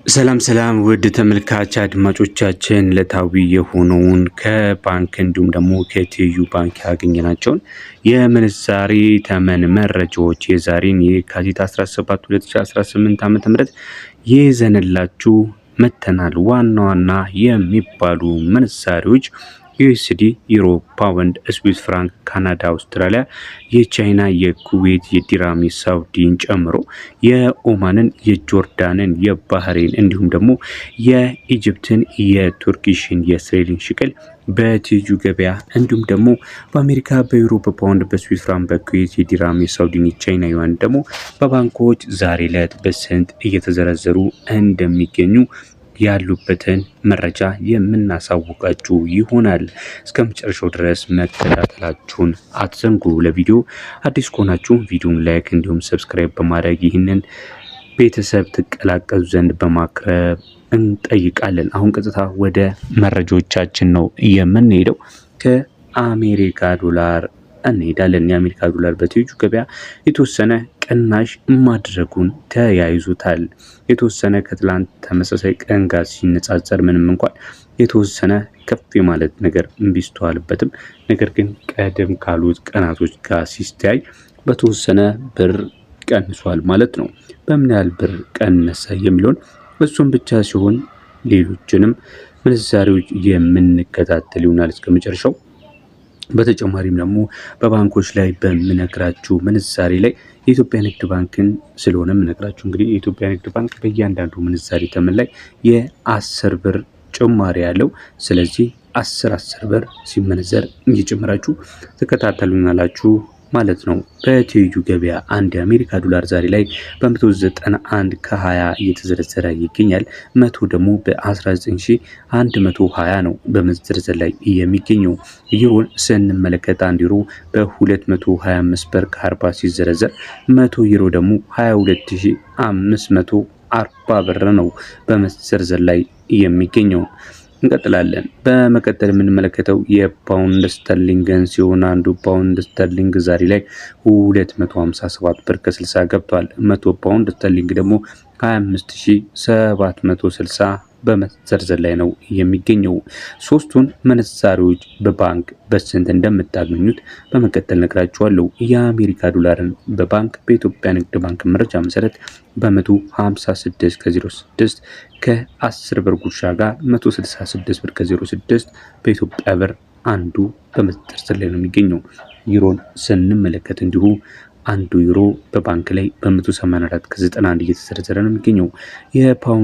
ሰላም ውድ ተመልካች አድማጮቻችን ዕለታዊ የሆነውን ከባንክ እንዲሁም ደግሞ ከትይዩ ባንክ ያገኘናቸውን የምንዛሬ ተመን መረጃዎች የዛሬን የካቲት 17 2018 ዓ.ም ይዘንላችሁ መተናል። ዋና የሚባሉ ምንዛሬዎች ዩኤስዲ፣ ዩሮ፣ ፓውንድ፣ ስዊስ ፍራንክ፣ ካናዳ፣ አውስትራሊያ፣ የቻይና፣ የኩዌት፣ የዲራም፣ ሳውዲን ጨምሮ የኦማንን፣ የጆርዳንን፣ የባህሬን እንዲሁም ደግሞ የኢጅፕትን፣ የቱርኪሽን፣ የእስራኤልን ሽቅል በትይዩ ገበያ እንዲሁም ደግሞ በአሜሪካ በዩሮ፣ በፓውንድ፣ በስዊስ ፍራንክ፣ በኩዌት፣ የዲራም፣ የሳውዲን፣ የቻይና ዩዋን ደግሞ በባንኮች ዛሬ ዕለት በስንት እየተዘረዘሩ እንደሚገኙ ያሉበትን መረጃ የምናሳውቃችሁ ይሆናል። እስከ መጨረሻው ድረስ መከታተላችሁን አትዘንጉ። ለቪዲዮ አዲስ ከሆናችሁ ቪዲዮን ላይክ እንዲሁም ሰብስክራይብ በማድረግ ይህንን ቤተሰብ ትቀላቀሉ ዘንድ በማቅረብ እንጠይቃለን። አሁን ቀጥታ ወደ መረጃዎቻችን ነው የምንሄደው። ከአሜሪካ ዶላር እንሄዳለን። የአሜሪካ ዶላር በትይዩ ገበያ የተወሰነ ቅናሽ ማድረጉን ተያይዞታል። የተወሰነ ከትላንት ተመሳሳይ ቀን ጋር ሲነጻጸር ምንም እንኳን የተወሰነ ከፍ ማለት ነገር ቢስተዋልበትም ነገር ግን ቀደም ካሉት ቀናቶች ጋር ሲስተያይ በተወሰነ ብር ቀንሷል ማለት ነው። በምን ያህል ብር ቀነሰ የሚለውን እሱም ብቻ ሲሆን ሌሎችንም ምንዛሬዎች የምንከታተል ይሆናል እስከ መጨረሻው። በተጨማሪም ደግሞ በባንኮች ላይ በምነግራችሁ ምንዛሬ ላይ የኢትዮጵያ ንግድ ባንክን ስለሆነ ምነግራችሁ እንግዲህ የኢትዮጵያ ንግድ ባንክ በእያንዳንዱ ምንዛሬ ተመን ላይ የ10 ብር ጭማሪ ያለው። ስለዚህ 10 ብር ሲመነዘር እየጨመራችሁ ተከታተሉናላችሁ ማለት ነው። በትይዩ ገበያ አንድ የአሜሪካ ዶላር ዛሬ ላይ በ191 ከ20 እየተዘረዘረ ይገኛል። 100 ደግሞ በ19120 ነው በመዘርዘር ላይ የሚገኘው። ዩሮን ስንመለከት 1 ዩሮ በ225 ብር ከ40 ሲዘረዘር 100 ዩሮ ደግሞ 22540 ብር ነው በመዘርዘር ላይ የሚገኘው። እንቀጥላለን። በመቀጠል የምንመለከተው የፓውንድ ስተርሊንግን ሲሆን አንዱ ፓውንድ ስተርሊንግ ዛሬ ላይ 257 ብር ከ60 ገብቷል። 100 ፓውንድ ስተርሊንግ ደግሞ 25760 በመዘርዘር ላይ ነው የሚገኘው። ሶስቱን ምንዛሬዎች በባንክ በስንት እንደምታገኙት በመቀጠል ነግራችኋለሁ። የአሜሪካ ዶላርን በባንክ በኢትዮጵያ ንግድ ባንክ መረጃ መሰረት በ156 ከ06 ከ10 ብር ጉርሻ ጋር 166 ብር ከ06 በኢትዮጵያ ብር አንዱ በመዘርዘር ላይ ነው የሚገኘው። ዩሮን ስንመለከት እንዲሁ 1 ዩሮ በባንክ ላይ በ184 ከ91 እየተዘረዘረ ነው የሚገኘው። የፓውንድ